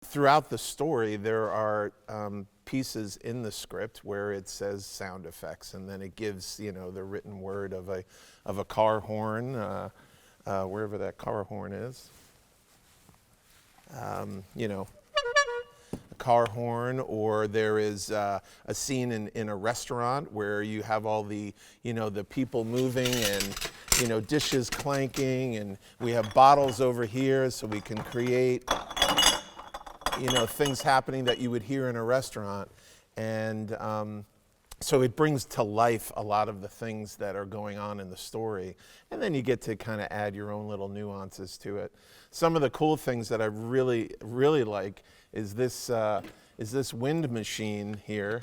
throughout the story, there are pieces in the script where it says sound effects, and then it gives, the written word of a car horn, wherever that car horn is. A car horn, or there is a scene in a restaurant where you have all the, the people moving and, dishes clanking, and we have bottles over here so we can create, things happening that you would hear in a restaurant. And so it brings to life a lot of the things that are going on in the story. And then you get to kind of add your own little nuances to it. Some of the cool things that I really, really like is this wind machine here.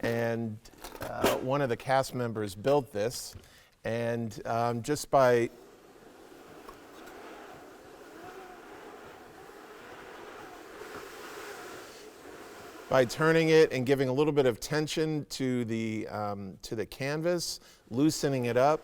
And one of the cast members built this. And just by turning it and giving a little bit of tension to the canvas, loosening it up,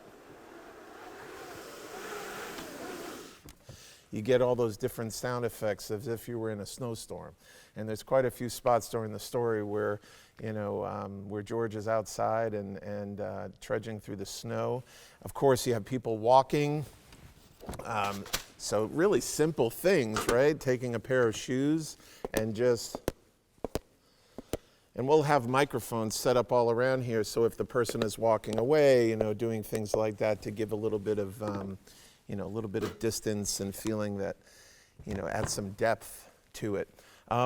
you get all those different sound effects as if you were in a snowstorm. And there's quite a few spots during the story where, where George is outside and trudging through the snow. Of course, you have people walking. So really simple things, right? Taking a pair of shoes and and we'll have microphones set up all around here, so if the person is walking away, doing things like that to give a little bit of, a little bit of distance and feeling that, add some depth to it.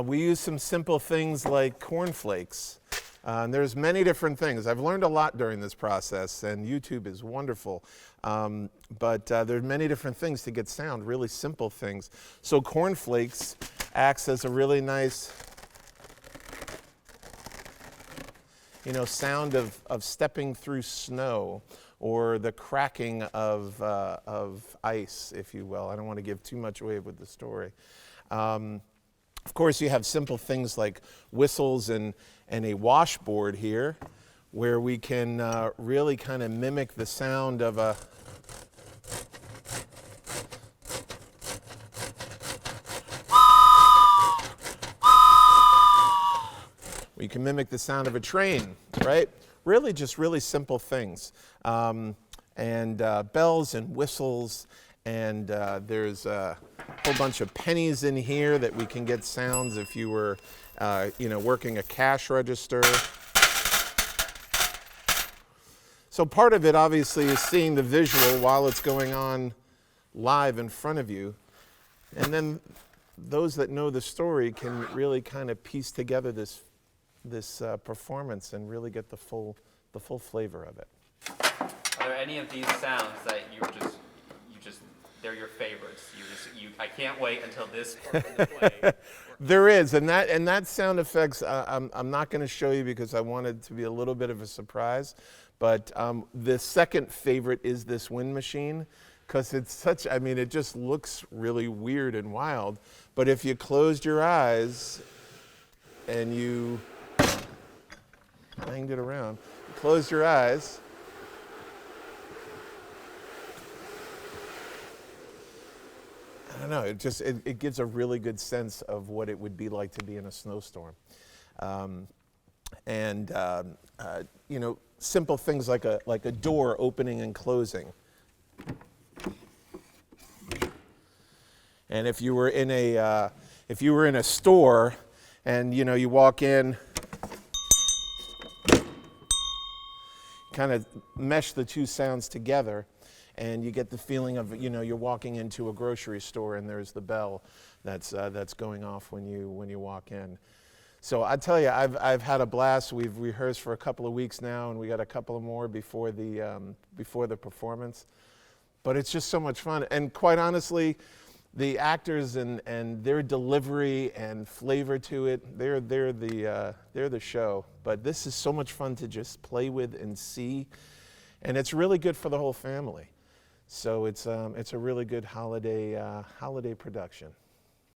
We use some simple things like cornflakes. There's many different things. I've learned a lot during this process, and YouTube is wonderful. But there's many different things to get sound, really simple things. So cornflakes acts as a really nice, sound of stepping through snow, or the cracking of ice, if you will. I don't want to give too much away with the story. Of course, you have simple things like whistles and a washboard here, where we can really kind of mimic the sound of a you can mimic the sound of a train, right? Really just really simple things. And bells and whistles, and there's a whole bunch of pennies in here that we can get sounds if you were, working a cash register. So part of it obviously is seeing the visual while it's going on live in front of you. And then those that know the story can really kind of piece together this performance and really get the full flavor of it. Are there any of these sounds that they're your favorites? I can't wait until this part of the play. There is, and that sound effects I'm not going to show you because I wanted to be a little bit of a surprise. But the second favorite is this wind machine, because it just looks really weird and wild. But if you closed your eyes and you banged it around, closed your eyes, I don't know, it gives a really good sense of what it would be like to be in a snowstorm. Simple things like a door opening and closing. And if you were in a store and you walk in, kind of mesh the two sounds together, and you get the feeling of you're walking into a grocery store and there's the bell that's going off when you walk in. So I tell you, I've had a blast. We've rehearsed for a couple of weeks now, and we got a couple of more before the performance. But it's just so much fun, and quite honestly, the actors and their delivery and flavor to it, they're the show. But this is so much fun to just play with and see, and it's really good for the whole family. So it's a really good holiday production.